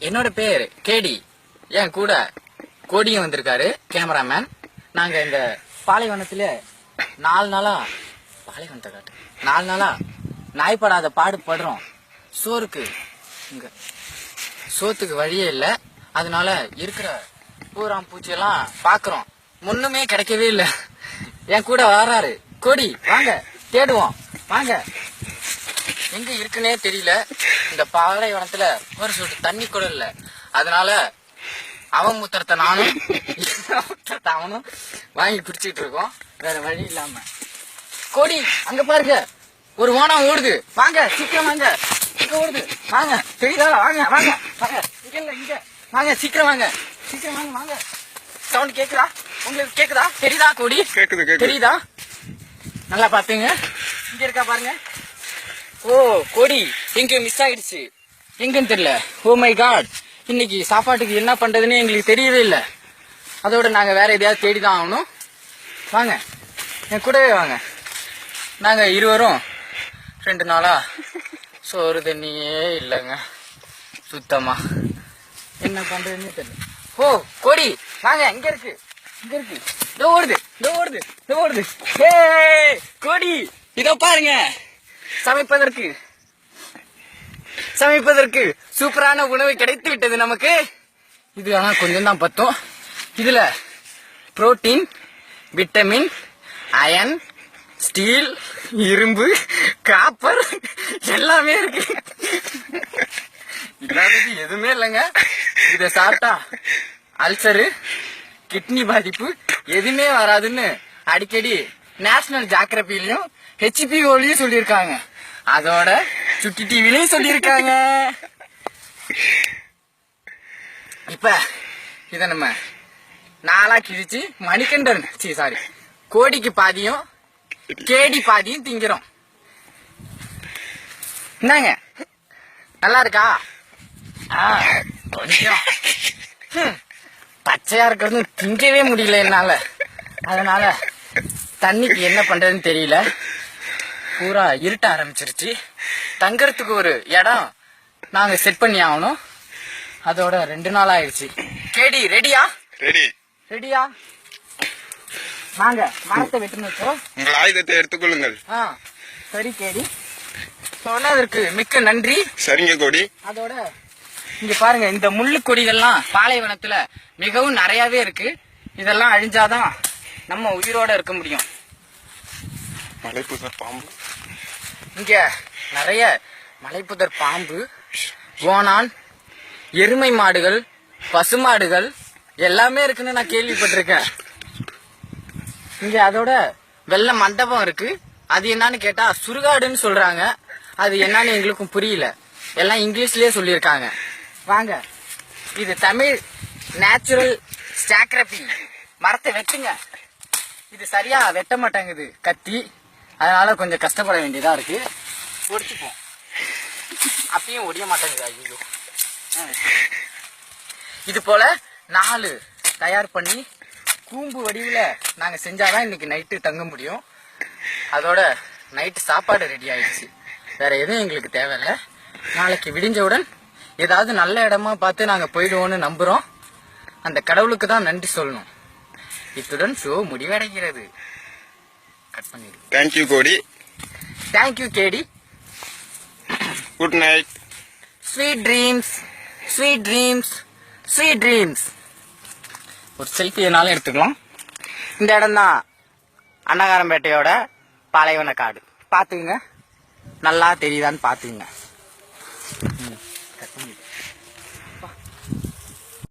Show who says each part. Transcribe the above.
Speaker 1: என்னோட பேர் கேடி. என் கூட கோடியும் வந்திருக்காரு கேமராமேன். நாங்க இந்த பாலைவனத்துல 4 நாளா பாலைவனத்தை காட்டு 4 நாளா நாய்ப்படாத பாடுபடுறோம். சோத்துக்கு வழியே இல்லை. அதனால இருக்கிற பூராம் பூச்சியெல்லாம் பாக்குறோம். முன்னுமே கிடைக்கவே இல்லை. என் கூட வராரு கோடி. வாங்க தேடுவோம். வாங்க. எங்க இருக்குன்னே தெரியல. இந்த பாலைவனத்துல ஒரு சொட்டு தண்ணி கூட இல்ல. அதனால அவன் மூத்திரத்தை நானும் அவனும் வாங்கி குடிச்சிட்டு இருக்கோம். வேற வழி இல்லாம. கோடி அங்க பாருங்க, ஒரு ஓனம் ஓடுது. வாங்க சீக்கிரம் வாங்க. இங்க ஓடுது. வாங்க. தெரியுதா? வாங்க வாங்க வாங்க. இங்க இல்ல, இங்க வாங்க. சீக்கிரம் வாங்க. சீக்கிரம் வாங்க. வாங்க. சவுண்ட் கேக்குதா? உங்களுக்கு கேக்குதா? தெரியுதா கோடி?
Speaker 2: கேக்குது.
Speaker 1: தெரியுதா? நல்லா பாத்துங்க. இங்க இருக்கா பாருங்க. ஓ கோடி எங்க மிஸ் ஆயிடுச்சு. எங்கன்னு தெரியல. Oh my god. இன்னைக்கு சாப்பாட்டுக்கு என்ன பண்றதுன்னு எங்களுக்கு தெரியவே இல்லை. அதோட நாங்க வேற எதையாவது தேடிதான் ஆகணும். வாங்க என் கூடவே வாங்க. நாங்க இருவரும் 2 நாளா சோறு தண்ணியே இல்லைங்க. சுத்தமா என்ன பண்றதுன்னு தெரியல. ஓ கோடி வாங்க. இங்க இருக்கு. இதோ ஓடுது. ஏ கோடி இதோ பாருங்க. சமைப்பதற்கு சூப்பரான உணவு கிடைத்து விட்டது நமக்கு. இது ஆனா கொஞ்சம் தான் பத்தும். இதுல புரோட்டீன், விட்டமின், அயன், ஸ்டீல், இரும்பு, காப்பர் எல்லாமே இருக்கு. இல்லாதது எதுவுமே இல்லைங்க. இத சாப்பிட்டா அல்சரு, கிட்னி பாதிப்பு எதுவுமே வராதுன்னு அடிக்கடி நேஷனல் ஜியோகிராபிலையும் HPOலையும் சொல்லியிருக்காங்க. அதோட சுட்டி டிவிலையும் சொல்லியிருக்காங்க. இப்ப இத நம்ம 4ஆ கிழிச்சு மணிகண்டன் கோடிக்கு பாதியும் கேடி பாதியும் திங்கிறோம். என்னங்க நல்லா இருக்கா? கொஞ்சம் பச்சையா இருக்கிறது திங்கவே முடியல என்னால. அதனால தண்ணிக்கு என்ன பண்றதுன்னு தெரியல. பூரா இருட்ட ஆரம்பிச்சிருச்சு. தங்கறதுக்கு ஒரு இடம் நாங்க செட் பண்ணி ஆகணும். அதோட 2 நாள் ஆயிடுச்சு. கேடி ரெடியா? ரெடியா? வாங்க மரத்தை வெட்டுன்னு வச்சோம்.
Speaker 2: உங்கள் ஆயுதத்தை எடுத்துக்கொள்ளுங்கள்.
Speaker 1: சரி கேடி, சொன்னதற்கு மிக்க நன்றி.
Speaker 2: சரிங்க கோடி.
Speaker 1: அதோட இங்க பாருங்க, இந்த முள்ளு கொடிகள்லாம் பாலைவனத்துல மிகவும் நிறையவே இருக்கு. இதெல்லாம் அழிஞ்சாதான் நம்ம உயிரோட இருக்க முடியும்.
Speaker 2: மலைப்புதர் பாம்பு,
Speaker 1: இங்க நிறைய மலைப்புதர் பாம்பு, ஓணான், எருமை மாடுகள், பசுமாடுகள் எல்லாமே இருக்குன்னு நான் கேள்விப்பட்டிருக்கேன். இங்க அதோட வெள்ள மண்டபம் இருக்கு. அது என்னன்னு கேட்டா சுடுகாடுன்னு சொல்றாங்க. அது என்னன்னு எங்களுக்கும் புரியல. எல்லாம் இங்கிலீஷ்லயே சொல்லியிருக்காங்க. வாங்க, இது தமிழ் நேச்சுரல் ஜியோகிராபி. மரத்தை வெட்டுங்க. இது சரியா வெட்ட மாட்டேங்குது கத்தி. அதனால கொஞ்சம் கஷ்டப்பட வேண்டியதா இருக்கு. ஒடிச்சுப்போம். அப்பயும் ஒடிய மாட்டேங்குது. ஐயோ. இது போல 4 தயார் பண்ணி கூம்பு வடிவுல நாங்க செஞ்சாதான் இன்னைக்கு நைட்டு தங்க முடியும். அதோட நைட்டு சாப்பாடு ரெடி ஆயிடுச்சு. வேற எதுவும் எங்களுக்கு தேவையில்லை. நாளைக்கு விடிஞ்சவுடன் ஏதாவது நல்ல இடமா பார்த்து நாங்க போயிடுவோம்னு நம்புறோம். அந்த கடவுளுக்கு தான் நன்றி சொல்லணும். இத்துடன் ஷோ முடிவடைகிறது. கட் பண்ணிடு.
Speaker 2: தேங்க்யூ கோடி.
Speaker 1: தேங்க்யூ கேடி.
Speaker 2: Good night.
Speaker 1: Sweet dreams. ஒரு செல்ஃபி என்னாலும் எடுத்துக்கலாம். இந்த இடம் தான் அன்னகாரம்பேட்டையோட பாலைவன காடு. பாத்துக்குங்க, நல்லா தெரியுதான்னு பாத்துக்குங்க. கட் பண்ணிடு.